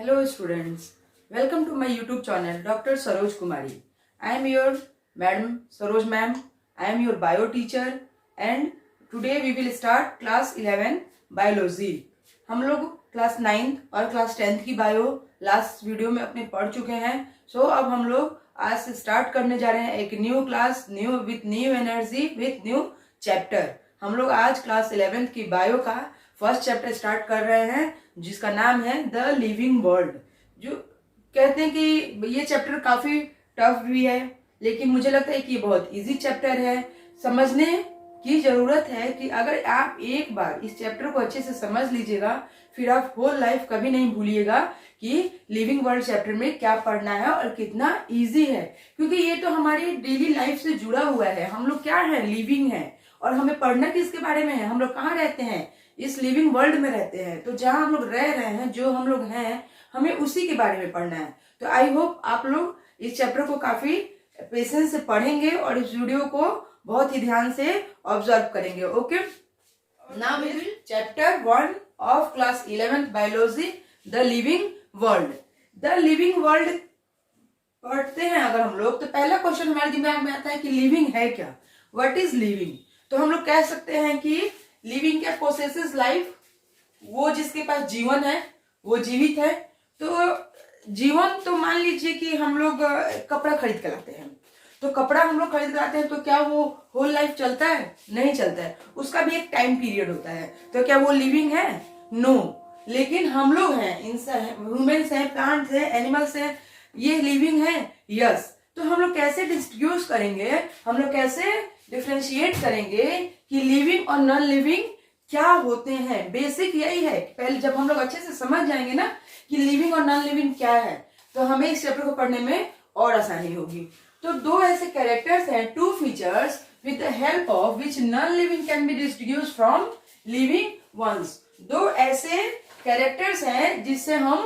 Hello students, welcome to my YouTube channel Dr. Saroj Kumari. I am your Madam Saroj ma'am. I am your bio teacher and today we will start class 11 biology. हम लोग class 9th और class 10th की bio last video में अपने पढ़ चुके हैं. सो अब हम लोग आज से स्टार्ट करने जा रहे हैं एक new class, new with new energy with new chapter. हम लोग आज क्लास 11th की बायो का फर्स्ट चैप्टर स्टार्ट कर रहे हैं जिसका नाम है द लिविंग वर्ल्ड. जो कहते हैं कि ये चैप्टर काफी टफ भी है, लेकिन मुझे लगता है कि ये बहुत इजी चैप्टर है. समझने की जरूरत है कि अगर आप एक बार इस चैप्टर को अच्छे से समझ लीजिएगा फिर आप होल लाइफ कभी नहीं भूलिएगा कि लिविंग वर्ल्ड चैप्टर में क्या पढ़ना है और कितना इजी है, क्योंकि ये तो हमारी डेली लाइफ से जुड़ा हुआ है. हम लोग क्या है, लिविंग है. और हमें पढ़ना किसके बारे में है, हम लोग कहाँ रहते हैं, इस लिविंग वर्ल्ड में रहते हैं. तो जहां हम लोग रह रहे हैं, जो हम लोग हैं, हमें उसी के बारे में पढ़ना है. तो आई होप आप लोग इस चैप्टर को काफी पेशेंस से पढ़ेंगे और इस वीडियो को बहुत ही ध्यान से ऑब्जर्व करेंगे. Okay, now we will chapter 1 of class 11th biology, the living world. The living world पढ़ते हैं अगर हम लोग, तो पहला क्वेश्चन हमारे दिमाग में आता है कि लिविंग है क्या, व्हाट इज लिविंग. तो हम लोग कह सकते हैं कि लिविंग क्या, पोसेसेस लाइफ, वो जिसके पास जीवन है वो जीवित है. तो जीवन तो मान लीजिए कि हम लोग कपड़ा खरीद के लाते हैं, तो कपड़ा हम लोग खरीद के लाते हैं, तो क्या वो होल लाइफ चलता है, नहीं चलता है. उसका भी एक टाइम पीरियड होता है. तो क्या वो लिविंग है, नो. लेकिन हम लोग हैं, ह्यूमन्स हैं, प्लांट्स हैं, एनिमल्स हैं, ये लिविंग है, यस. तो हम लोग कैसे डिस्ट्रीब्यूट करेंगे, हम लोग कैसे डिफ्रेंशिएट करेंगे कि लिविंग और नॉन लिविंग क्या होते हैं. बेसिक यही है. पहले जब हम लोग अच्छे से समझ जाएंगे ना कि लिविंग और नॉन लिविंग क्या है, तो हमें इस चैप्टर को पढ़ने में और आसानी होगी. तो दो ऐसे कैरेक्टर्स हैं, two features with the help of which non living can be distinguished from living ones. दो ऐसे कैरेक्टर्स हैं जिससे हम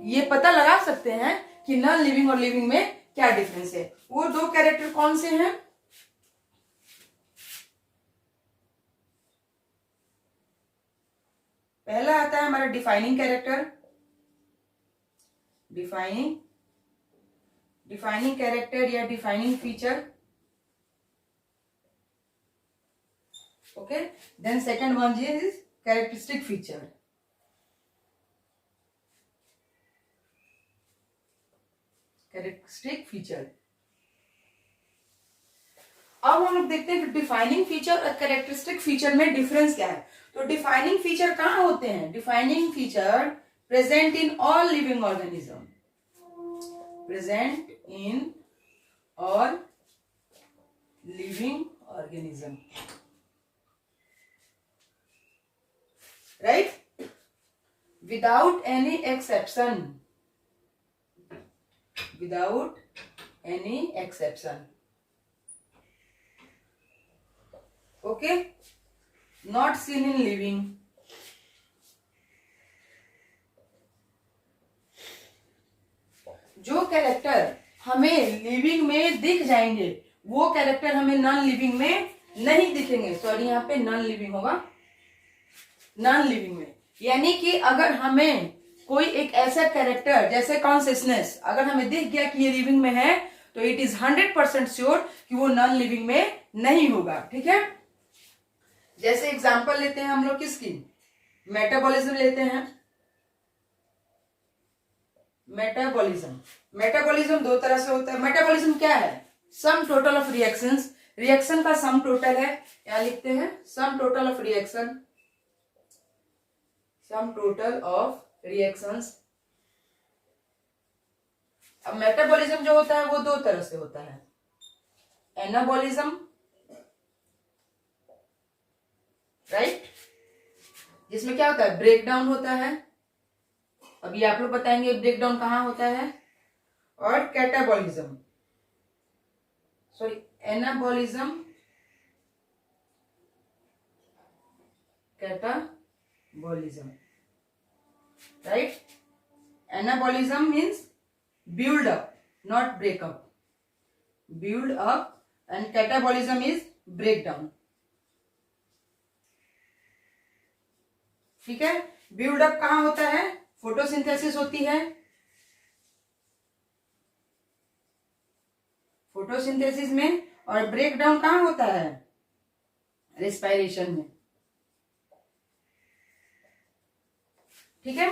ये पता लगा सकते हैं कि नॉन लिविंग और लिविंग में क्या डिफरेंस है. वो दो कैरेक्टर कौन से हैं? पहला आता है हमारा डिफाइनिंग कैरेक्टर. डिफाइनिंग कैरेक्टर या defining feature. Okay, then second one is characteristic feature. Characteristic feature. अब हम लोग देखते हैं कि डिफाइनिंग फीचर और कैरेक्टरिस्टिक फीचर में डिफरेंस क्या है. तो डिफाइनिंग फीचर कहाँ होते हैं? Defining feature present in all living organism. Present in all living organism, right, without any exception. Without any exception. Okay, not seen in living. जो character हमें लिविंग में दिख जाएंगे वो कैरेक्टर हमें नॉन लिविंग में नहीं दिखेंगे. सॉरी, यहाँ पे नॉन लिविंग होगा, नॉन लिविंग में. यानी कि अगर हमें कोई एक ऐसा कैरेक्टर जैसे कॉन्शियसनेस अगर हमें दिख गया कि ये लिविंग में है, तो इट इज 100% श्योर कि वो नॉन लिविंग में नहीं होगा. ठीक है, जैसे एग्जांपल लेते हैं हम लोग किसकी, मेटाबॉलिज्म लेते हैं. मेटाबॉलिज्म दो तरह से होता है. मेटाबॉलिज्म क्या है? सम टोटल ऑफ रिएक्शंस. रिएक्शन का सम टोटल है, यहां लिखते हैं sum total of reaction. Some total of reactions. अब मेटाबॉलिज्म जो होता है वो दो तरह से होता है. एनाबॉलिज्म, राइट, जिसमें क्या होता है, ब्रेक डाउन होता है. अभी आप लोग बताएंगे ब्रेक डाउन कहां होता है. और catabolism, sorry anabolism, catabolism, right. Anabolism means build up, not break up. Build up and catabolism is breakdown. ठीक है, बिल्ड अप कहां होता है, फोटोसिंथेसिस होती है, फोटोसिंथेसिस में, और ब्रेक डाउन कहाँ होता है? रेस्पिरेशन में। ठीक है,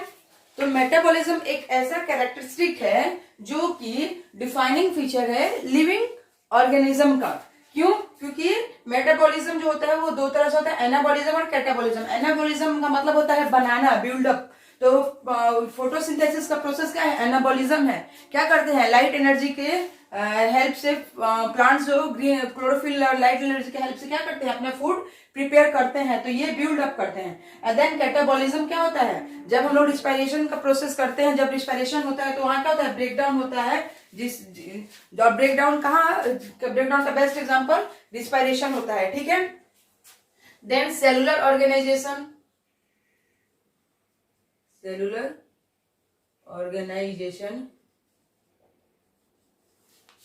तो मेटाबॉलिज्म एक ऐसा कैरेक्टरिस्टिक है जो कि डिफाइनिंग फीचर है लिविंग ऑर्गेनिज्म का। क्यों? क्योंकि मेटाबॉलिज्म जो होता है वो दो तरह से होता है, एनाबॉलिज्म और कैटाबॉलिज्म। एनाबॉलिज्म का मतलब होता है बनाना, बिल्डअप। तो फोटोसिंथेसिस का प्रोसेस क्या है? एनाबॉलिज्म है। क्या करते हैं? लाइट एनर्जी के हेल्प से प्लांट्स जो ग्रीन क्लोरोफिल और लाइट एनर्जी के हेल्प से क्या करते हैं? अपना फूड प्रिपेयर करते हैं, तो ये बिल्ड अप करते हैं। एंड देन कैटाबॉलिज्म क्या होता है? जब हम लोग रिस्पायरेशन का प्रोसेस करते हैं, जब रिस्पायरेशन होता है तो वहां क्या होता है? ब्रेकडाउन होता है। ब्रेकडाउन कहाँ? ब्रेकडाउन का बेस्ट एग्जांपल रिस्पायरेशन होता है। ठीक है, then cellular organization, cellular organization,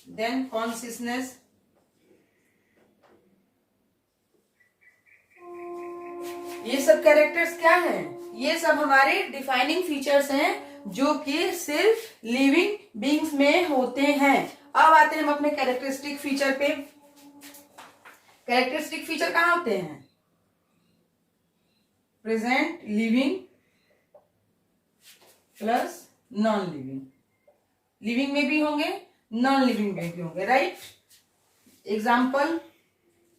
then consciousness, ये सब कैरेक्टर्स क्या हैं? ये सब हमारे डिफाइनिंग फीचर्स हैं जो कि सिर्फ लिविंग बीइंग्स में होते हैं। अब आते हैं हम अपने कैरेक्टरिस्टिक फीचर पे। कैरेक्टरिस्टिक फीचर कहाँ होते हैं? Present living plus non living. Living में भी होंगे, नॉन लिविंग में भी होंगे, right? Example,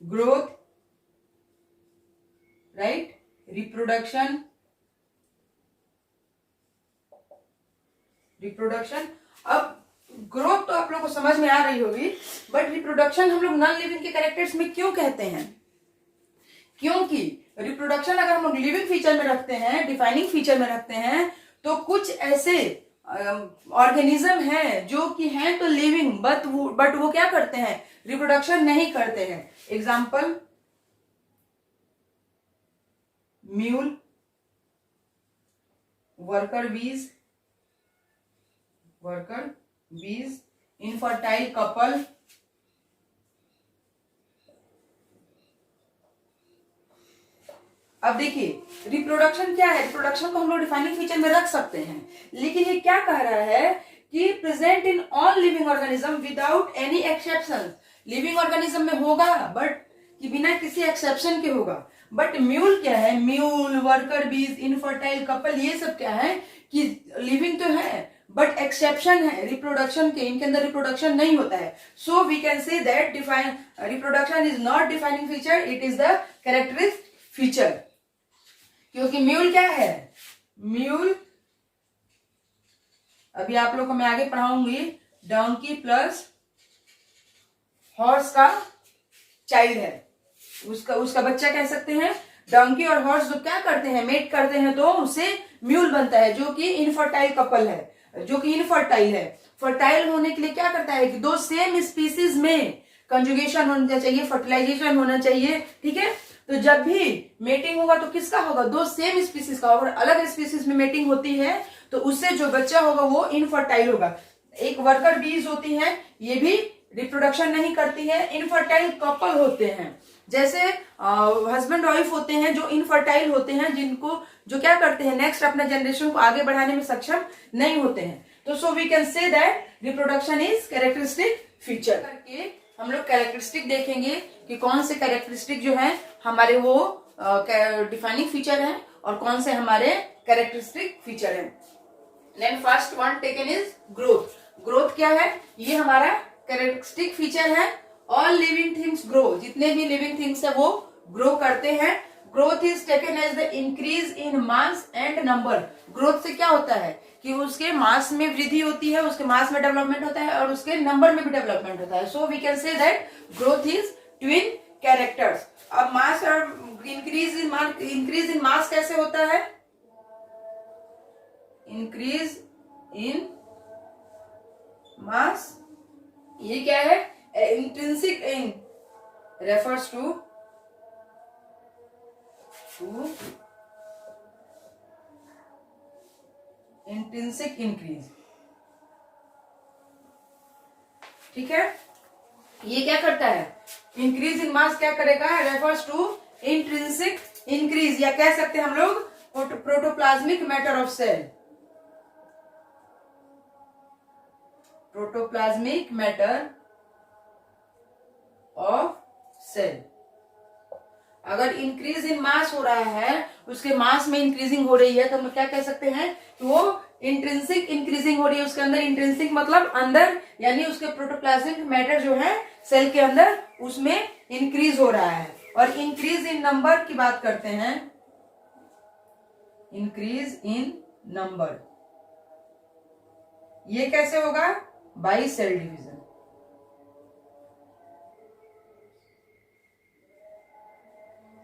growth, right, reproduction, reproduction. अब ग्रोथ तो आप लोग को समझ में आ रही होगी, बट रिप्रोडक्शन हम लोग नॉन लिविंग के कैरेक्टर्स में क्यों कहते हैं? क्योंकि रिप्रोडक्शन अगर हम लोग लिविंग फीचर में रखते हैं, डिफाइनिंग फीचर में रखते हैं, तो कुछ ऐसे ऑर्गेनिज्म हैं जो कि हैं तो लिविंग, बट वो क्या करते हैं? रिप्रोडक्शन नहीं करते हैं। एग्जाम्पल, म्यूल, वर्कर बीज, इनफर्टाइल कपल, अब देखिए रिप्रोडक्शन क्या है? रिप्रोडक्शन को हम लोग डिफाइनिंग फीचर में रख सकते हैं, लेकिन ये क्या कह रहा है कि present in all living organism without any exception. Living organism में होगा, बट कि बिना किसी एक्सेप्शन के होगा। बट म्यूल क्या है? म्यूल, वर्कर बीज, इनफर्टाइल कपल, ये सब क्या है कि लिविंग तो है बट एक्सेप्शन है रिप्रोडक्शन के, इनके अंदर रिप्रोडक्शन नहीं होता है। So we can say that define reproduction is not defining feature, it is the characteristic feature. क्योंकि म्यूल क्या है? म्यूल, अभी आप लोग को मैं आगे पढ़ाऊंगी, डोंकी प्लस हॉर्स का चाइल्ड है, उसका बच्चा कह सकते हैं। डोंकी और हॉर्स जो क्या करते हैं? मेट करते हैं, तो उससे म्यूल बनता है, जो कि इनफर्टाइल कपल है, जो कि इनफर्टाइल है। फर्टाइल होने के लिए क्या करता है कि दो सेम स्पीसीज में कंजुगेशन होना चाहिए, फर्टिलाइजेशन होना चाहिए। ठीक है, तो जब भी मेटिंग होगा तो किसका होगा? दो सेम स्पीसीज का। अगर अलग स्पीसीज में मेटिंग होती है तो उससे जो बच्चा होगा वो इनफर्टाइल होगा। एक वर्कर बीज होती है, ये भी रिप्रोडक्शन नहीं करती है, इनफर्टाइल कपल होते हैं। जैसे हस्बैंड वाइफ होते हैं जो इनफर्टाइल होते हैं, जिनको जो क्या करते हैं? नेक्स्ट अपना जनरेशन को आगे बढ़ाने में सक्षम नहीं होते हैं। तो so we can say that reproduction is characteristic feature. करके हम लोग कैरेक्टरिस्टिक देखेंगे कि कौन से कैरेक्टरिस्टिक जो है हमारे वो डिफाइनिंग फीचर है और कौन से हमारे कैरेक्टरिस्टिक फीचर है। Then first one taken is growth. Growth क्या है? ये हमारा कैरेक्टरिस्टिक फीचर है। ऑल लिविंग थिंग्स ग्रो, जितने भी लिविंग थिंग्स है वो ग्रो करते हैं। Growth is taken as the increase in mass and number. Growth से क्या होता है कि उसके मास में वृद्धि होती है, उसके मास में डेवलपमेंट होता है और उसके नंबर में भी डेवलपमेंट होता है। So we can say that growth is twin characters. अब मास और इंक्रीज इन मास कैसे होता है? इंक्रीज इन मास, ये क्या है? Intrinsic in refers to intrinsic increase. ठीक है, ये क्या करता है? इंक्रीज इन मास क्या करेगा? रेफर्स टू इंट्रिंसिक इंक्रीज, या कह सकते हैं हम लोग protoplasmic matter of cell. Protoplasmic matter of cell. अगर इंक्रीज इन मास हो रहा है, उसके मास में इंक्रीजिंग हो रही है, तो हम क्या कह सकते हैं कि वो इंट्रिंसिक इंक्रीजिंग हो रही है, उसके अंदर इंट्रिंसिक मतलब अंदर, यानी उसके प्रोटोप्लाज्मिक मैटर जो है सेल के अंदर उसमें इंक्रीज हो रहा है। और इंक्रीज इन नंबर की बात करते हैं, इंक्रीज इन नंबर, ये कैसे होगा? By cell division.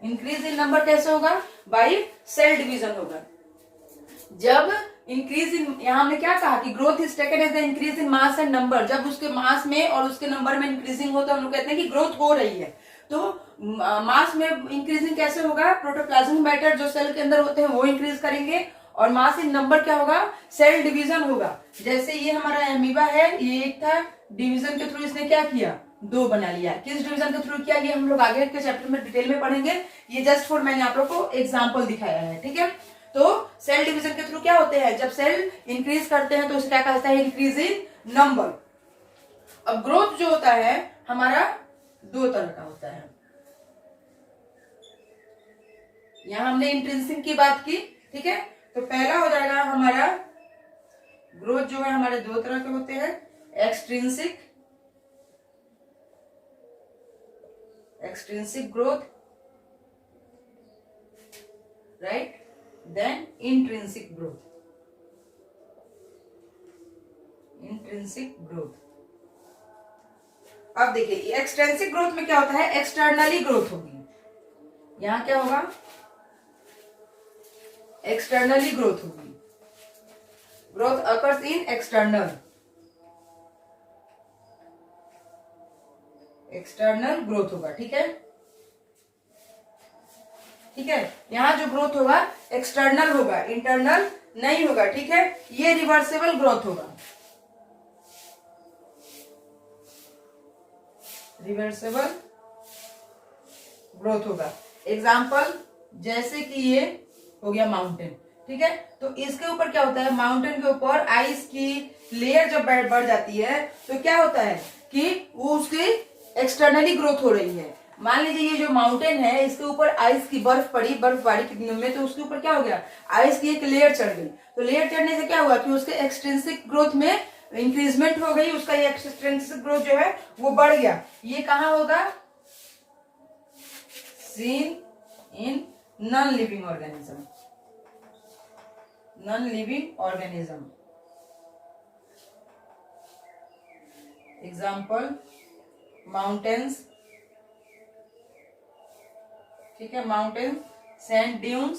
Increase in number कैसे होगा? बाय सेल डिवीजन होगा। जब इंक्रीज इन, यहां हमने क्या कहा कि growth is taken as the increase in mass and number, जब उसके मास में और उसके नंबर में इंक्रीजिंग हो तो हम लोग कहते हैं कि ग्रोथ हो रही है। तो मास में इंक्रीजिंग कैसे होगा? प्रोटोप्लाज्मिक मैटर जो सेल के अंदर होते हैं वो इंक्रीज करेंगे, और मास इन नंबर क्या होगा? सेल डिवीजन होगा। जैसे ये हमारा एमीबा है, ये एक था, डिवीजन के थ्रू इसने क्या किया? 2 बना लिया। किस डिवीजन के थ्रू किया, ये हम लोग आगे के चैप्टर में डिटेल में पढ़ेंगे। ये जस्ट फॉर मैंने आप लोग को एग्जाम्पल दिखाया है, ठीक है। तो सेल डिवीजन के थ्रू क्या होते हैं? जब सेल इंक्रीज करते हैं तो उसे क्या कहता है? Increase in number. अब ग्रोथ जो होता है हमारा 2 तरह का होता है। यहां हमने इंट्रिंसिक की बात की, ठीक है। तो पहला हो जाएगा हमारा ग्रोथ जो है हमारे 2 तरह के होते हैं, extrinsic, extrinsic growth, right, then intrinsic growth, intrinsic growth. अब देखिए एक्सट्रिंसिक ग्रोथ में क्या होता है? एक्सटर्नली ग्रोथ होगी। यहां क्या होगा? एक्सटर्नली ग्रोथ होगी। Growth occurs in external, external growth होगा, ठीक है, ठीक है। यहां जो ग्रोथ होगा एक्सटर्नल होगा, इंटरनल नहीं होगा, ठीक है। ये रिवर्सेबल ग्रोथ होगा, रिवर्सेबल ग्रोथ होगा। एग्जाम्पल जैसे कि ये हो गया माउंटेन, ठीक है। तो इसके ऊपर क्या होता है? माउंटेन के ऊपर आइस की लेयर जब बढ़ जाती है तो क्या होता है कि वो उसकी एक्सटर्नली ग्रोथ हो रही है। मान लीजिए ये जो माउंटेन है इसके ऊपर आइस की बर्फ पड़ी, बर्फबारी के दिनों में, तो उसके ऊपर क्या हो गया? आइस की एक लेयर चढ़ गई। तो लेयर चढ़ने से क्या हुआ कि उसके एक्सट्रिंसिक ग्रोथ में इंक्रीजमेंट हो गई, उसका ये एक्सट्रिंसिक ग्रोथ जो है वो बढ़ गया। ये कहाँ होगा? Seen in non living organism, non living organism. Example mountains, ठीक है, mountain, sand dunes,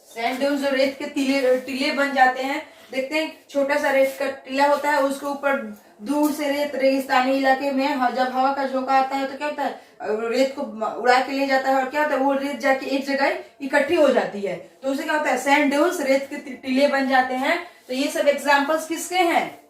sand dunes जो रेत के टीले बन जाते हैं, देखते हैं छोटा सा रेत का टीला होता है, उसके ऊपर दूर से रेत, रेगिस्तानी इलाके में जब हवा का झोंका आता है तो क्या होता है? रेत को उड़ा के ले जाता है, और क्या होता है? वो रेत जाके एक जगह इकट्ठी हो जाती है, तो उसे क्या होता है? सैंड ड्यून्स, रेत के टीले बन जाते हैं। तो ये सब एग्जाम्पल्स किसके हैं?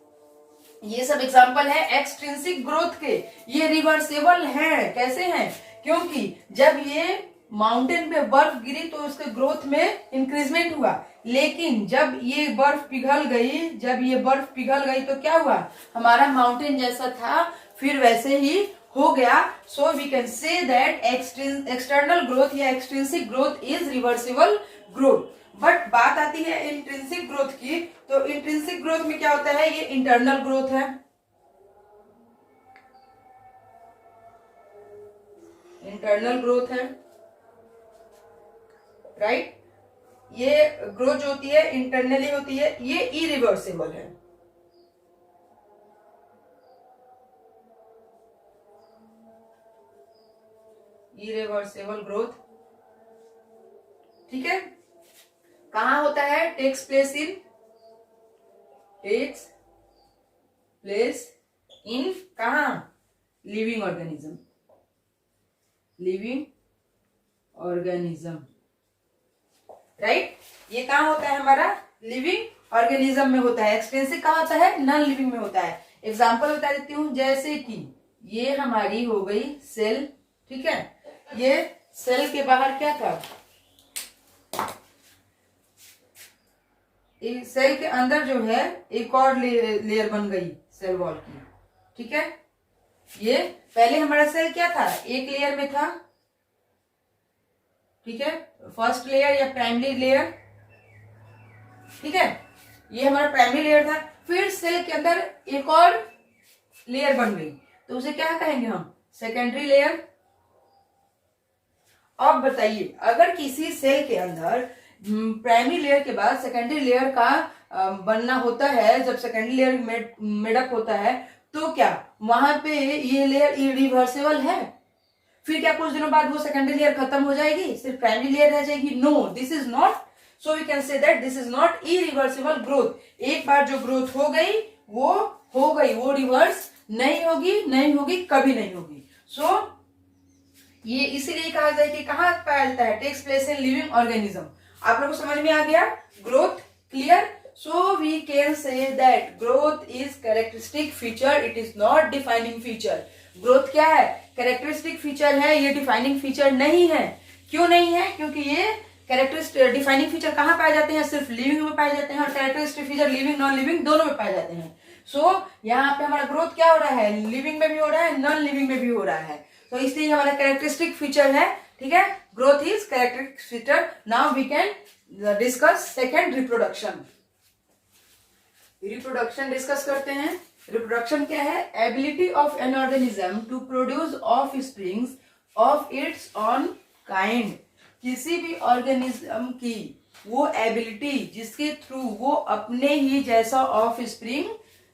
ये सब एग्जाम्पल है एक्सट्रिंसिक ग्रोथ के। ये रिवर्सेबल हैं। कैसे हैं? क्योंकि जब ये माउंटेन पे बर्फ गिरी तो उसके ग्रोथ में इंक्रीजमेंट हुआ, लेकिन जब ये बर्फ पिघल गई, जब ये बर्फ पिघल गई तो क्या हुआ? हमारा माउंटेन जैसा था फिर वैसे ही हो गया। So we can say that external growth या extrinsic growth is reversible growth. But बात आती है इंट्रिंसिक ग्रोथ की, तो इंट्रिंसिक ग्रोथ में क्या होता है? ये इंटरनल ग्रोथ है, इंटरनल ग्रोथ है, राइट। ये ग्रोथ जो होती है इंटरनली होती है, ये इरिवर्सिबल है। इरिवर्सिबल ग्रोथ, ठीक है। कहां होता है? टेक्स प्लेस इन कहां? Living organism, living organism, right. ये कहां होता है? हमारा लिविंग ऑर्गेनिज्म में होता है। एक्सट्रिंसिक कहां होता है? नॉन लिविंग में होता है। एग्जाम्पल बता देती हूं, जैसे कि ये हमारी हो गई सेल, ठीक है। ये सेल के बाहर क्या था? सेल के अंदर जो है एक और लेयर बन गई सेल वॉल की, ठीक है। ये पहले हमारा सेल क्या था, एक लेयर में था, ठीक है, फर्स्ट लेयर या प्राइमरी लेयर, ठीक है, ये हमारा प्राइमरी लेयर था। फिर सेल के अंदर एक और लेयर बन गई, तो उसे क्या कहेंगे हम, सेकेंडरी लेयर। अब बताइए, अगर किसी सेल के अंदर प्राइमरी लेयर के बाद सेकेंडरी लेयर का बनना होता है, जब सेकेंडरी लेयर मेडअप होता है, तो क्या वहां पे ये लेयर इरिवर्सिबल है? फिर क्या कुछ दिनों बाद वो सेकेंडरी लेयर खत्म हो जाएगी, सिर्फ प्राइमरी लेयर रह जाएगी? No, this is not, so we can say that this is not irreversible growth. एक बार जो ग्रोथ हो गई, वो रिवर्स नहीं होगी, कभी नहीं होगी। सो ये इसीलिए कहा जाए कि कहाँ पाया जाता है, takes place in living organism. आप लोगों को समझ में आ गया? Growth clear? So we can say that growth is characteristic feature, it is not defining feature. Growth क्या है? कैरेक्टरिस्टिक फीचर है, ये डिफाइनिंग फीचर नहीं है। क्यों नहीं है? क्योंकि ये कैरेक्टरिस्टिक डिफाइनिंग फीचर कहाँ पाए जाते हैं? सिर्फ लिविंग में पाए जाते हैं, और characteristic feature living non living दोनों में पाए जाते हैं। सो यहाँ पे हमारा ग्रोथ क्या हो रहा है, लिविंग में भी हो रहा है, नॉन लिविंग में भी हो रहा है। तो इसलिए हमारा कैरेक्टरिस्टिक फीचर है, ठीक है, growth is characteristic feature. Now we can discuss second, reproduction. Reproduction discuss करते हैं। रिप्रोडक्शन क्या है? Ability of an organism to produce offsprings of its own kind. किसी भी ऑर्गेनिज्म की वो एबिलिटी जिसके थ्रू वो अपने ही जैसा ऑफ स्प्रिंग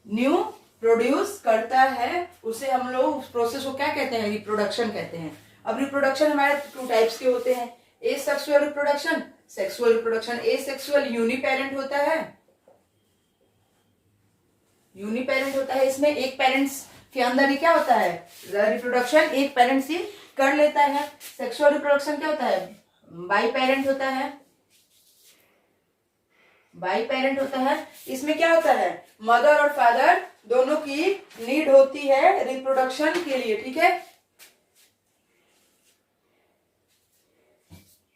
न्यू प्रोड्यूस करता है, उसे हम लोग उस प्रोसेस को क्या कहते हैं? रिप्रोडक्शन कहते हैं। अब रिप्रोडक्शन हमारे टू टाइप्स के होते हैं, asexual reproduction, sexual reproduction. Asexual uniparent होता है, यूनिपेरेंट होता है, इसमें एक पेरेंट्स के अंदर ही क्या होता है, रिप्रोडक्शन एक पेरेंट्स ही कर लेता है। सेक्सुअल रिप्रोडक्शन क्या होता है? बाई पेरेंट होता है, बाई पेरेंट होता है। इसमें क्या होता है, मदर और फादर दोनों की नीड होती है रिप्रोडक्शन के लिए, ठीक है।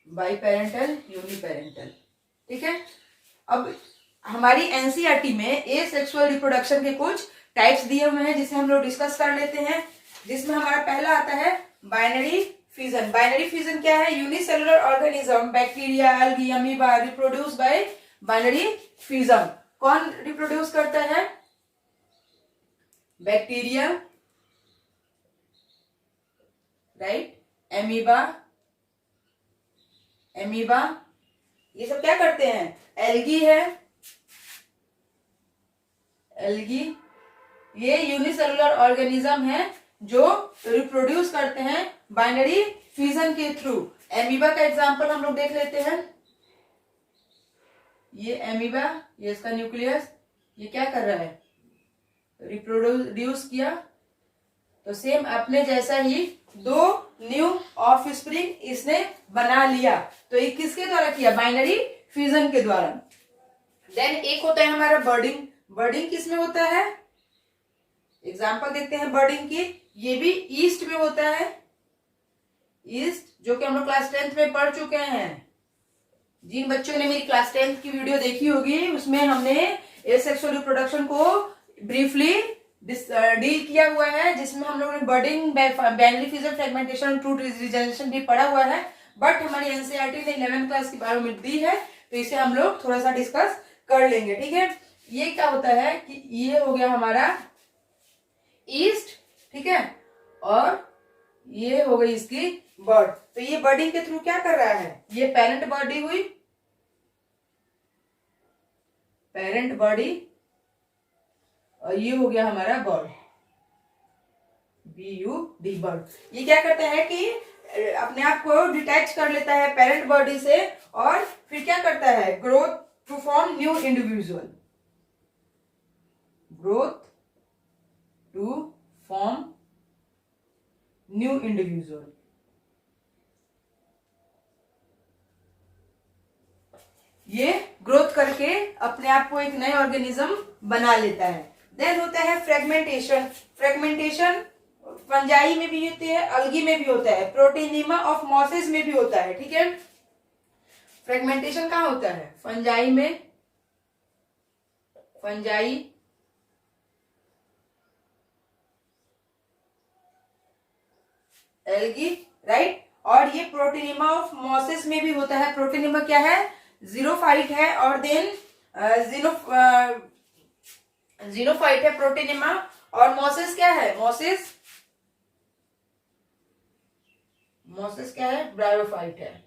बाई पेरेंटल, यूनिपेरेंटल, ठीक है। अब हमारी एनसीईआरटी में एसेक्सुअल रिप्रोडक्शन के कुछ टाइप्स दिए हुए हैं, जिसे हम लोग डिस्कस कर लेते हैं। जिसमें हमारा पहला आता है बाइनरी फिजन। बाइनरी फिजन क्या है? Unicellular organism, bacteria, algae, amoeba reproduce by binary fission. कौन रिप्रोड्यूस करता है? बैक्टीरिया, राइट, एमीबा, ये सब क्या करते हैं? एल्गी है, एल्गी, ये यूनिसेलुलर ऑर्गेनिज्म है जो रिप्रोड्यूस करते हैं बाइनरी फिजन के थ्रू। एमीबा का एग्जांपल हम लोग देख लेते हैं। ये एमीबा, ये इसका न्यूक्लियस, ये क्या कर रहा है? रिप्रोड्यूस किया। तो सेम अपने जैसा ही दो न्यू ऑफ स्प्रिंग इसने बना लिया। तो ये किसके द्वारा किया? बाइनरी फिजन के द्वारा। देन एक होता है हमारा बर्डिंग। बर्डिंग किसमें होता है? एग्जांपल देखते हैं बर्डिंग की। ये भी ईस्ट में होता है, ईस्ट, जो कि हम लोग क्लास 10th में पढ़ चुके हैं। जिन बच्चों ने मेरी क्लास 10th की वीडियो देखी होगी, उसमें हमने एसेक्सुअल रिप्रोडक्शन को ब्रीफली डील किया हुआ है, जिसमें हम लोगों ने budding, binary fission, fragmentation, true regeneration भी पढ़ा हुआ है। बट हमारी एनसीईआरटी ने 11th क्लास के बारे में दी है, तो इसे हम लोग थोड़ा सा डिस्कस कर लेंगे, ठीक है। ये क्या होता है कि ये हो गया हमारा ईस्ट, ठीक है, और ये हो गई इसकी बर्ड। तो ये बर्डिंग के थ्रू क्या कर रहा है? ये पेरेंट बॉडी हुई, पेरेंट बॉडी, और ये हो गया हमारा बर्ड, BUD, बर्ड। ये क्या करता है कि अपने आप को डिटैच कर लेता है पेरेंट बॉडी से, और फिर क्या करता है? Growth to form new individual, growth to form new individual. ये ग्रोथ करके अपने आप को एक नए ऑर्गेनिज्म बना लेता है। देन होता है फ्रेगमेंटेशन। फ्रेगमेंटेशन फंजाई में भी होती है, अलगी में भी होता है, प्रोटीनिमा ऑफ मॉसेस में भी होता है, ठीक है। फ्रेगमेंटेशन कहाँ होता है? फंजाई में, फंजाई, एल्गी, राइट। और ये प्रोटीनिमा ऑफ मॉसेस में भी होता है। प्रोटीनिमा क्या है? जीरोफाइट है, और देन जीरोफाइट है प्रोटीनिमा। और मॉसेस क्या है? मॉसेस क्या है? ब्रायोफाइट है,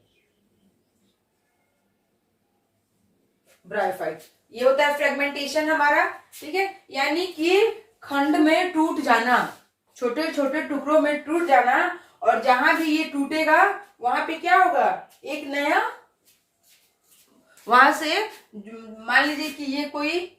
ब्रायोफाइट। ये होता है फ्रेगमेंटेशन हमारा, ठीक है। यानी कि खंड में टूट जाना, छोटे छोटे टुकड़ों में टूट जाना, और जहां भी ये टूटेगा वहां पे क्या होगा? एक नया, वहां से मान लीजिए कि ये कोई,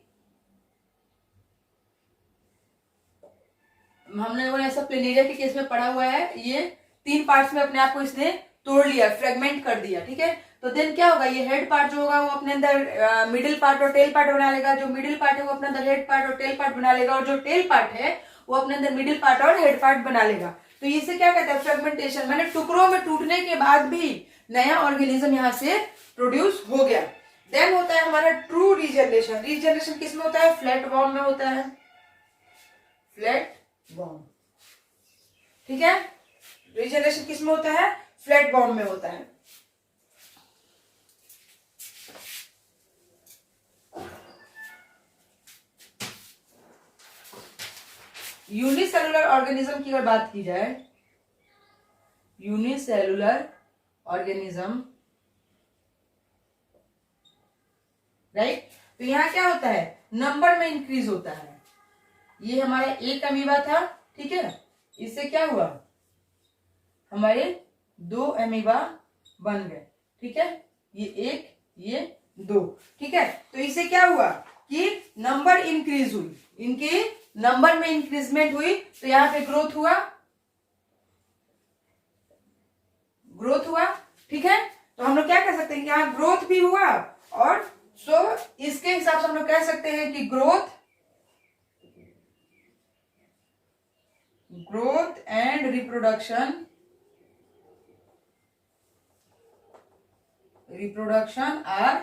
हम लोगों ने ऐसा प्लेनेरिया के केस में पढ़ा हुआ है, ये 3 पार्ट्स में अपने आप को इसने तोड़ लिया, फ्रेगमेंट कर दिया, ठीक है। तो देन क्या होगा? ये हेड पार्ट जो होगा वो अपने अंदर मिडिल पार्ट और टेल पार्ट बना लेगा। जो मिडिल पार्ट है वो अपने अंदर हेड पार्ट और टेल पार्ट बना लेगा, और जो टेल पार्ट है वो अपने अंदर मिडिल पार्ट और हेड पार्ट बना लेगा। तो इसे क्या कहते हैं? फ्रेगमेंटेशन। मैंने टुकड़ों में टूटने के बाद भी नया ऑर्गेनिज्म यहाँ से प्रोड्यूस हो गया। देन होता है हमारा ट्रू रीजनरेशन। रीजनरेशन किस में होता है? फ्लैट वॉर्म में होता है, फ्लैट वॉर्म, ठीक है। रीजनरेशन किस में होता है? फ्लैट वॉर्म में होता है। यूनिसेलुलर ऑर्गेनिज्म की अगर बात की जाए, यूनिसेलुलर ऑर्गेनिज्म, राइट, तो यहां क्या होता है? नंबर में इंक्रीज होता है। ये हमारा एक अमीबा था, ठीक है, इससे क्या हुआ? हमारे 2 अमीबा बन गए, ठीक है। ये 1, ये 2, ठीक है। तो इससे क्या हुआ कि नंबर इंक्रीज हुई, इनके नंबर में इंक्रीजमेंट हुई, तो यहां पे ग्रोथ हुआ, ठीक है। तो हम लोग क्या कह सकते हैं कि यहां ग्रोथ भी हुआ, और इसके हिसाब से हम लोग कह सकते हैं कि growth and reproduction are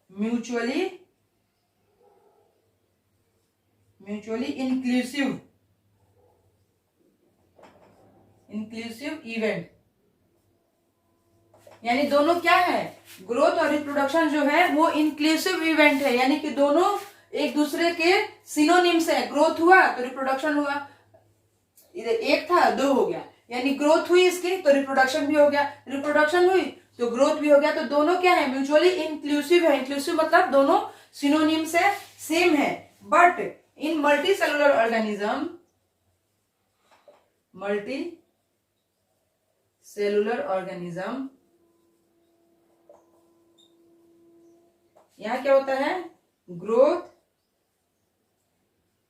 mutually inclusive event. यानी दोनों क्या है? ग्रोथ और रिप्रोडक्शन जो है वो इंक्लूसिव इवेंट है, यानी कि दोनों एक दूसरे के सिनोनिम्स है। ग्रोथ हुआ तो रिप्रोडक्शन हुआ, इधर 1 था 2 हो गया, यानी ग्रोथ हुई इसकी तो रिप्रोडक्शन भी हो गया, रिप्रोडक्शन हुई तो ग्रोथ भी हो गया। तो दोनों क्या है? म्यूचुअली इंक्लूसिव है। इंक्लूसिव मतलब दोनों सिनोनिम्स है, सेम है। But in multi cellular organism यहां क्या होता है? ग्रोथ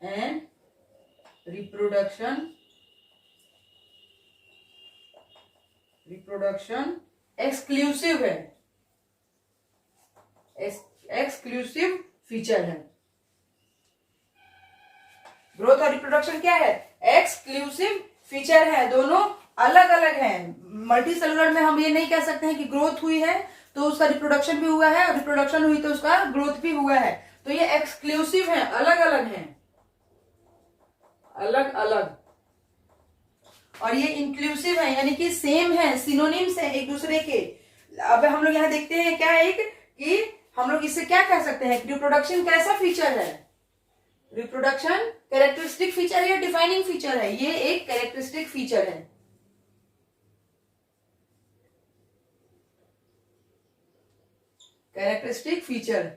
एंड रिप्रोडक्शन एक्सक्लूसिव है, एक्सक्लूसिव फीचर है। ग्रोथ और रिप्रोडक्शन क्या है? एक्सक्लूसिव फीचर है, दोनों अलग अलग हैं। मल्टी सेलुलर में हम ये नहीं कह सकते हैं कि ग्रोथ हुई है तो उसका रिप्रोडक्शन भी हुआ है, और रिप्रोडक्शन हुई तो उसका ग्रोथ भी हुआ है। तो ये एक्सक्लूसिव है, अलग अलग हैं, अलग अलग। और ये इंक्लूसिव है, यानी कि सेम है, सिनोनिम्स है एक दूसरे के। अब हम लोग यहाँ देखते हैं क्या एक कि हम लोग इससे क्या कह सकते हैं? रिप्रोडक्शन कैसा फीचर है? रिप्रोडक्शन कैरेक्टरिस्टिक फीचर या डिफाइनिंग फीचर है? ये एक कैरेक्टरिस्टिक फीचर है। Characteristic feature.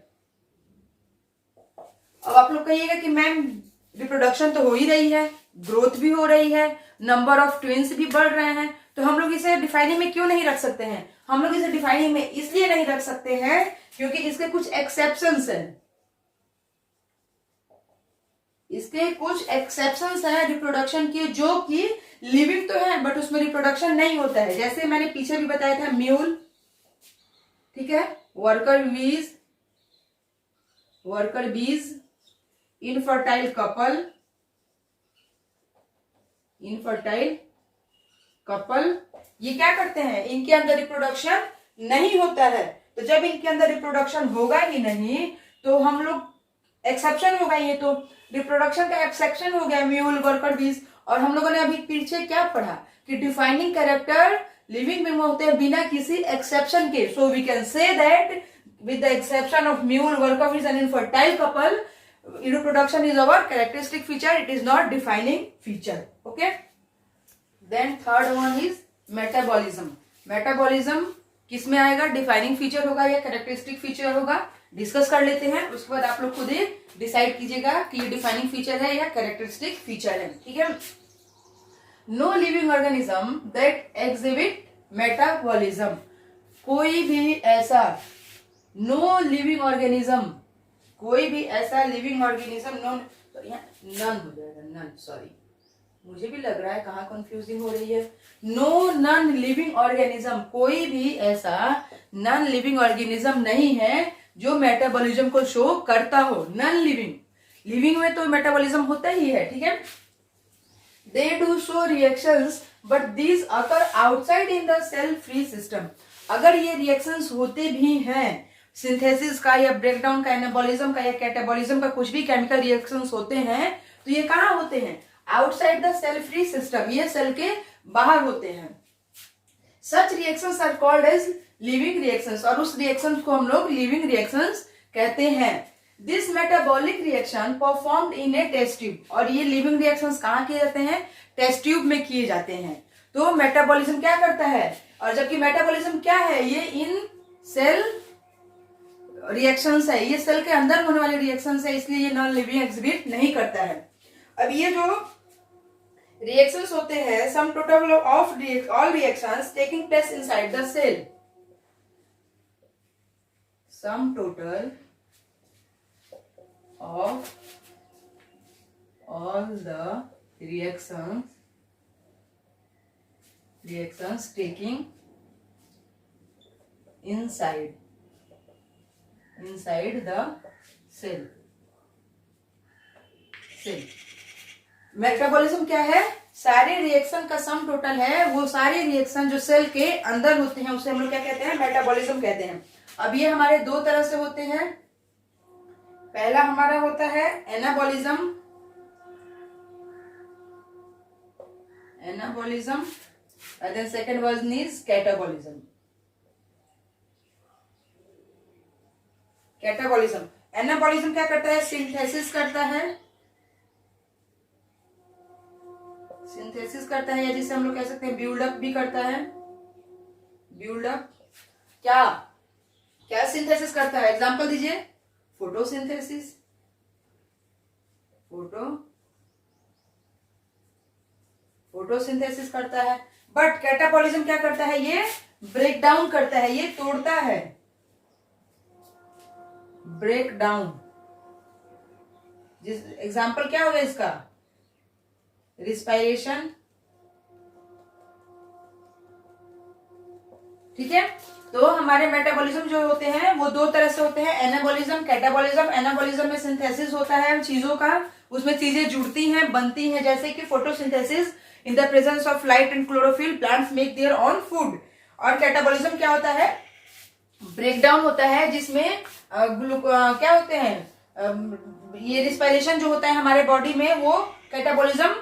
अब आप लोग कहिएगा कि मैम रिप्रोडक्शन तो हो ही रही है, ग्रोथ भी हो रही है, नंबर ऑफ ट्विंस भी बढ़ रहे हैं, तो हम लोग इसे डिफाइनिंग में क्यों नहीं रख सकते हैं? हम लोग इसे डिफाइनिंग में इसलिए नहीं रख सकते हैं क्योंकि इसके कुछ एक्सेप्शंस हैं। इसके कुछ एक्सेप्शंस हैं रिप्रोडक्शन के, जो कि लिविंग तो है बट उसमें रिप्रोडक्शन नहीं होता है। जैसे मैंने पीछे भी बताया था, म्यूल, ठीक है, वर्कर बीज, इनफर्टाइल कपल, ये क्या करते हैं? इनके अंदर रिप्रोडक्शन नहीं होता है। तो जब इनके अंदर रिप्रोडक्शन होगा ही नहीं तो हम लोग एक्सेप्शन होगा ये तो, रिप्रोडक्शन का एक्सेप्शन हो गया म्यूल, वर्कर बीज। और हम लोगों ने अभी पीछे क्या पढ़ा कि डिफाइनिंग कैरेक्टर लिविंग बींग में होते हैं बिना किसी एक्सेप्शन के। So we can say that with the exception of mule, worker bees and infertile couple, reproduction is our characteristic feature, it is not defining feature. Okay, then third one is metabolism. metabolism किस में आएगा, defining feature होगा या characteristic feature होगा, discuss कर लेते हैं। उसके बाद आप लोग खुद ही डिसाइड कीजिएगा कि ये डिफाइनिंग फीचर है या कैरेक्टरिस्टिक फीचर है। ठीक है, no living organism that exhibit metabolism, कोई भी ऐसा नो लिविंग ऑर्गेनिज्म, कोई भी ऐसा लिविंग ऑर्गेनिज्म, नन हो जाएगा, नन, सॉरी मुझे भी लग रहा है कहाँ कंफ्यूजिंग हो रही है। नो नन लिविंग ऑर्गेनिज्म, कोई भी ऐसा नन लिविंग ऑर्गेनिज्म नहीं है जो मेटाबॉलिज्म को शो करता हो। नन लिविंग, लिविंग में तो मेटाबॉलिज्म होता ही है। ठीक है, they do show reactions but these occur outside in the cell free system. अगर ये रिएक्शंस होते भी हैं, सिंथेसिस का या ब्रेकडाउन का, एनाबॉलिज्म का या कैटाबॉलिज्म का, कुछ भी केमिकल रिएक्शंस होते हैं तो ये कहाँ होते हैं, outside the cell free system, ये सेल के बाहर होते हैं। Such reactions are called as living reactions, और उस रिएक्शंस को हम लोग लिविंग रिएक्शंस कहते हैं। This metabolic reaction performed in a test tube, और ये लिविंग रिएक्शंस कहाँ किए जाते हैं, टेस्ट ट्यूब में किए जाते हैं। तो मेटाबॉलिज्म क्या करता है, और जबकि मेटाबॉलिज्म क्या है, ये इन सेल रिएक्शंस है, ये सेल के अंदर होने वाले रिएक्शंस है, इसलिए ये नॉन लिविंग एग्जिबिट नहीं करता है। अब ये जो रिएक्शंस होते हैं, sum total of all reactions taking place inside the cell, sum total of all the reactions taking inside the cell. Metabolism क्या है, सारे रिएक्शन का सम टोटल है, वो सारे रिएक्शन जो सेल के अंदर होते हैं उसे हम लोग क्या कहते हैं, मेटाबॉलिज्म कहते हैं। अब ये हमारे दो तरह से होते हैं, पहला हमारा होता है anabolism, and then second version is catabolism. Catabolism, anabolism क्या करता है, सिंथेसिस करता है, या जिसे हम लोग कह सकते हैं बिल्डअप भी करता है। बिल्डअप क्या सिंथेसिस करता है, एग्जांपल दीजिए, फोटोसिंथेसिस, फोटोसिंथेसिस करता है। बट कैटाबॉलिज्म क्या करता है, ये ब्रेक डाउन करता है, ये तोड़ता है, ब्रेक डाउन। जिस एग्जाम्पल क्या होगा इसका, रिस्पायरेशन। ठीक है, तो हमारे मेटाबॉलिज्म जो होते हैं वो दो तरह से होते हैं, एनाबॉलिज्म, कैटाबॉलिज्म। एनाबॉलिज्म में सिंथेसिस होता है चीजों का, उसमें चीजें जुड़ती हैं, बनती हैं, जैसे कि photosynthesis, in the presence of light and chlorophyll plants make their own food. और कैटाबॉलिज्म क्या होता है, ब्रेकडाउन होता है, जिसमें क्या होते हैं, ये रिस्पायरेशन जो होता है हमारे बॉडी में, वो कैटाबॉलिज्म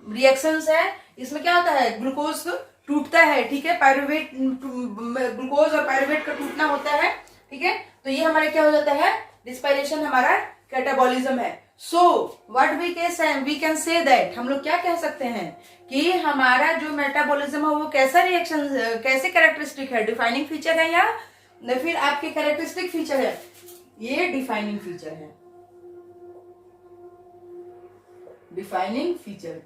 रिएक्शंस है। इसमें क्या होता है, ग्लूकोज टूटता है। ठीक है, पायरुवेट, ग्लूकोज और पायरुवेट का टूटना होता है। ठीक है, तो ये हमारे क्या हो जाता है, रिस्पायरेशन हमारा कैटाबॉलिज्म है। So what we can say that, हम लोग क्या कह सकते हैं कि हमारा जो मेटाबॉलिज्म है वो कैसा रिएक्शन, कैसे कैरेक्टरिस्टिक है, डिफाइनिंग फीचर है या फिर आपके कैरेक्टरिस्टिक फीचर है, ये डिफाइनिंग फीचर है, डिफाइनिंग फीचर।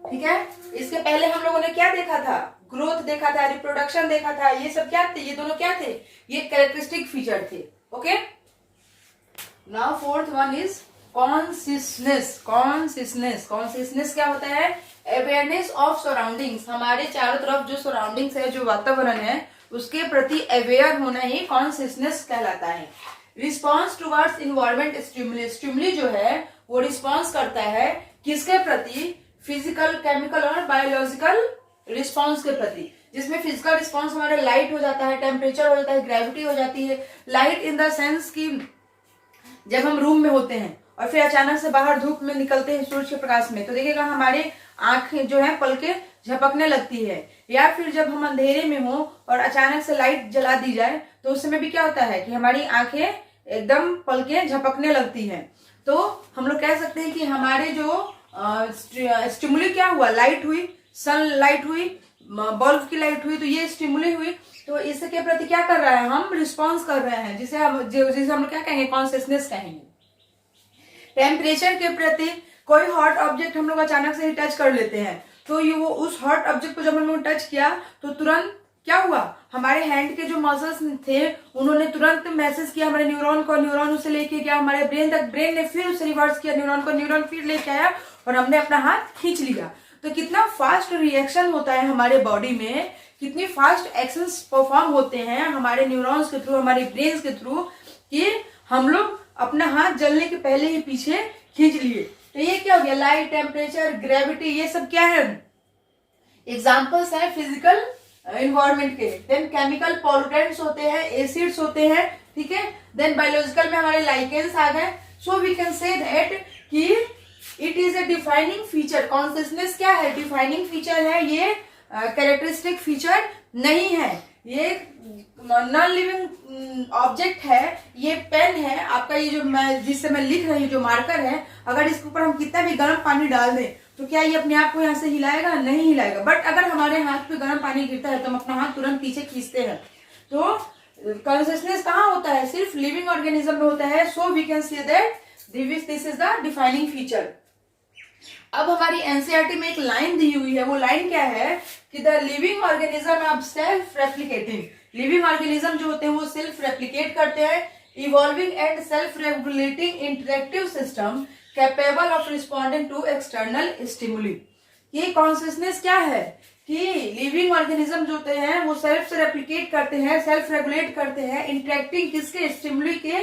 ठीक है, इसके पहले हम लोगों ने क्या देखा था, ग्रोथ देखा था, रिप्रोडक्शन देखा था, ये सब क्या थे, ये दोनों क्या थे, ये कैरेक्टरिस्टिक फीचर थे। Okay, now fourth one is consciousness. Consciousness क्या होता है, अवेयरनेस ऑफ सराउंडिंग्स, हमारे चारों तरफ जो सराउंडिंग्स है, जो वातावरण है, उसके प्रति अवेयर होना ही कॉन्सियसनेस कहलाता है। Response towards environment stimuli, stimuli जो है वो रिस्पॉन्स करता है किसके प्रति, फिजिकल, केमिकल और बायोलॉजिकल रिस्पॉन्स के प्रति, जिसमें फिजिकल रिस्पॉन्स हमारा लाइट हो जाता है, टेम्परेचर हो जाता है, ग्रेविटी हो जाती है। लाइट इन द सेंस की जब हम रूम में होते हैं और फिर अचानक से बाहर धूप में निकलते हैं सूरज के प्रकाश में, तो देखिएगा हमारे आंखें जो है पलकें झपकने लगती है। या फिर जब हम अंधेरे में हो और अचानक से लाइट जला दी जाए तो उस समय भी क्या होता है कि हमारी आंखें एकदम पलकें झपकने लगती हैं। तो हम लोग कह सकते हैं कि हमारे जो स्टिमुली क्या हुआ, लाइट हुई, सन लाइट हुई, बल्ब की लाइट हुई, तो ये स्टिमुली हुई, तो इसके प्रति क्या कर रहा है, हम रिस्पॉन्स कर रहे हैं, जिसे हम लोग क्या कहेंगे, कॉन्शियसनेस कहेंगे। टेम्परेचर के प्रति कोई हॉट ऑब्जेक्ट हम लोग अचानक से ही टच कर लेते हैं, तो ये वो उस हॉट ऑब्जेक्ट को जब हम लोग टच किया तो तुरंत क्या हुआ, हमारे हैंड के जो मसल्स थे उन्होंने तुरंत मैसेज किया हमारे न्यूरॉन को, न्यूरॉन उसे लेके गया हमारे ब्रेन तक, ब्रेन ने फिर उसे रिवर्स किया न्यूरॉन को, न्यूरॉन फिर लेके आया और हमने अपना हाथ खींच लिया। तो कितना फास्ट रिएक्शन होता है हमारे बॉडी में, कितनी फास्ट एक्शंस परफॉर्म होते हैं हमारे न्यूरॉन्स के थ्रू, हमारे ब्रेन के थ्रू, कि हम लोग अपना हाथ जलने के पहले ही पीछे खींच लिए। तो ये क्या हो गया, लाइट, टेम्परेचर, ग्रेविटी, ये सब क्या है, एग्जाम्पल्स है फिजिकल इन्वायरमेंट के। देन केमिकल पॉल्यूटेंट्स होते हैं, एसिड्स होते हैं, ठीक है। देन बायोलॉजिकल में हमारे लाइकेंस आ गए। So we can say that कि it is a defining feature. Consciousness क्या है, डिफाइनिंग फीचर है, ये कैरेक्टरिस्टिक फीचर नहीं है, ये नॉन लिविंग ऑब्जेक्ट है। ये पेन है आपका, ये जो मैं जिससे मैं लिख रही हूँ, जो मार्कर है, अगर इसके ऊपर हम कितना भी गर्म पानी डाल दें तो क्या ये अपने आप को यहाँ से हिलाएगा, नहीं हिलाएगा। बट अगर हमारे हाथ पे गर्म पानी गिरता है तो हम अपना हाथ तुरंत पीछे खींचते हैं। तो कॉन्शियसनेस कहाँ होता है, सिर्फ लिविंग ऑर्गेनिज्म में होता है। So we can say that this is the defining feature. अब हमारी एनसीईआरटी में एक लाइन दी हुई है, वो लाइन क्या है कि the living organism are self replicating. Living organism जो होते हैं वो सेल्फ रेप्लिकेट करते हैं, evolving and self regulating interactive system capable of responding to external stimuli. ये कॉन्शियसनेस क्या है कि लिविंग ऑर्गेनिज्म जो होते हैं वो सेल्फ से रेप्लिकेट करते हैं, सेल्फ रेगुलेट करते हैं, इंटरेक्टिंग किसके, स्टिमुली के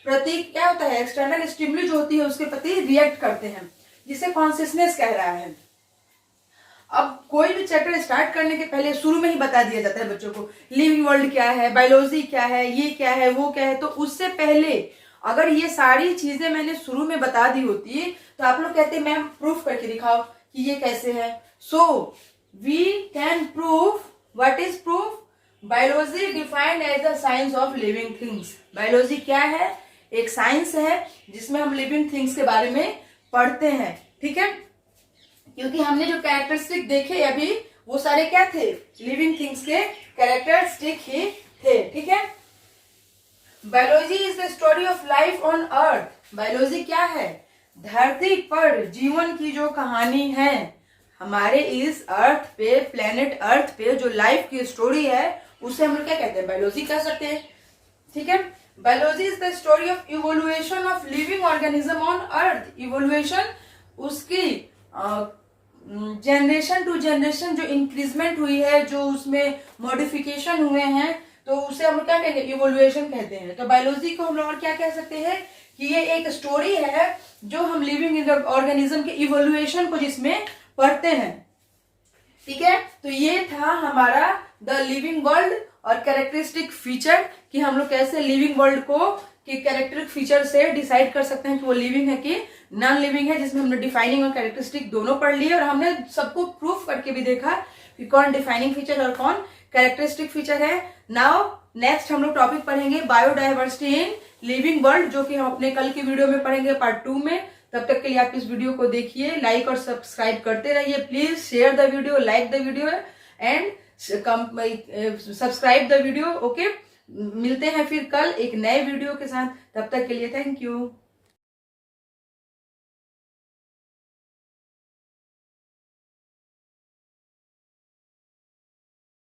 प्रति क्या होता है, एक्सटर्नल स्टिमुली जो होती है उसके प्रति रिएक्ट करते हैं, जिसे कॉन्शियसनेस कह रहा है। अब कोई भी चैप्टर स्टार्ट करने के पहले शुरू में ही बता दिया जाता है बच्चों को लिविंग वर्ल्ड क्या है, बायोलॉजी क्या है, ये क्या है, वो क्या है। तो उससे पहले अगर ये सारी चीजें मैंने शुरू में बता दी होती तो आप लोग कहते मैम प्रूफ करके दिखाओ कि ये कैसे है। So we can prove. What is proof, biology defined as the science of living things. Biology क्या है, एक साइंस है जिसमें हम लिविंग थिंग्स के बारे में पढ़ते हैं, ठीक है। क्योंकि हमने जो कैरेक्टरिस्टिक देखे अभी वो सारे क्या थे, लिविंग थिंग्स के कैरेक्टरिस्टिक ही थे, ठीक है। Biology is the story of life on earth. Biology क्या है, धरती पर जीवन की जो कहानी है, हमारे इस अर्थ पे, प्लेनेट अर्थ पे जो लाइफ की स्टोरी है उसे हम लोग क्या कहते हैं, बायोलॉजी कह सकते हैं, ठीक है। Biology is the story of evolution of living organism on earth. Evolution उसकी जनरेशन टू जनरेशन जो इंक्रीजमेंट हुई है, जो उसमें मॉडिफिकेशन हुए हैं, तो उसे हम क्या कहेंगे, इवोल्यूशन कहते हैं। तो बायोलॉजी को हम लोग और क्या कह सकते हैं कि ये एक स्टोरी है जो हम लिविंग ऑर्गेनिज्म के इवोल्यूशन को जिसमें पढ़ते हैं, ठीक है। तो ये था हमारा द लिविंग वर्ल्ड और कैरेक्टरिस्टिक फीचर, कि हम लोग कैसे लिविंग वर्ल्ड को कि कैरेक्टरिस्टिक फीचर से डिसाइड कर सकते हैं कि वो लिविंग है कि नॉन लिविंग है, जिसमें हमने डिफाइनिंग और कैरेक्टरिस्टिक दोनों पढ़ लिए और हमने सबको प्रूफ करके भी देखा कि कौन डिफाइनिंग फीचर और कौन कैरेक्टरिस्टिक फीचर है। नाउ नेक्स्ट हम लोग टॉपिक पढ़ेंगे बायोडाइवर्सिटी इन लिविंग वर्ल्ड, जो कि हम अपने कल की वीडियो में पढ़ेंगे पार्ट 2 में। तब तक के लिए आप इस वीडियो को देखिए, लाइक और सब्सक्राइब करते रहिए। Please share the video, like the video and subscribe the video. Okay, मिलते हैं फिर कल एक नए वीडियो के साथ, तब तक के लिए थैंक यू।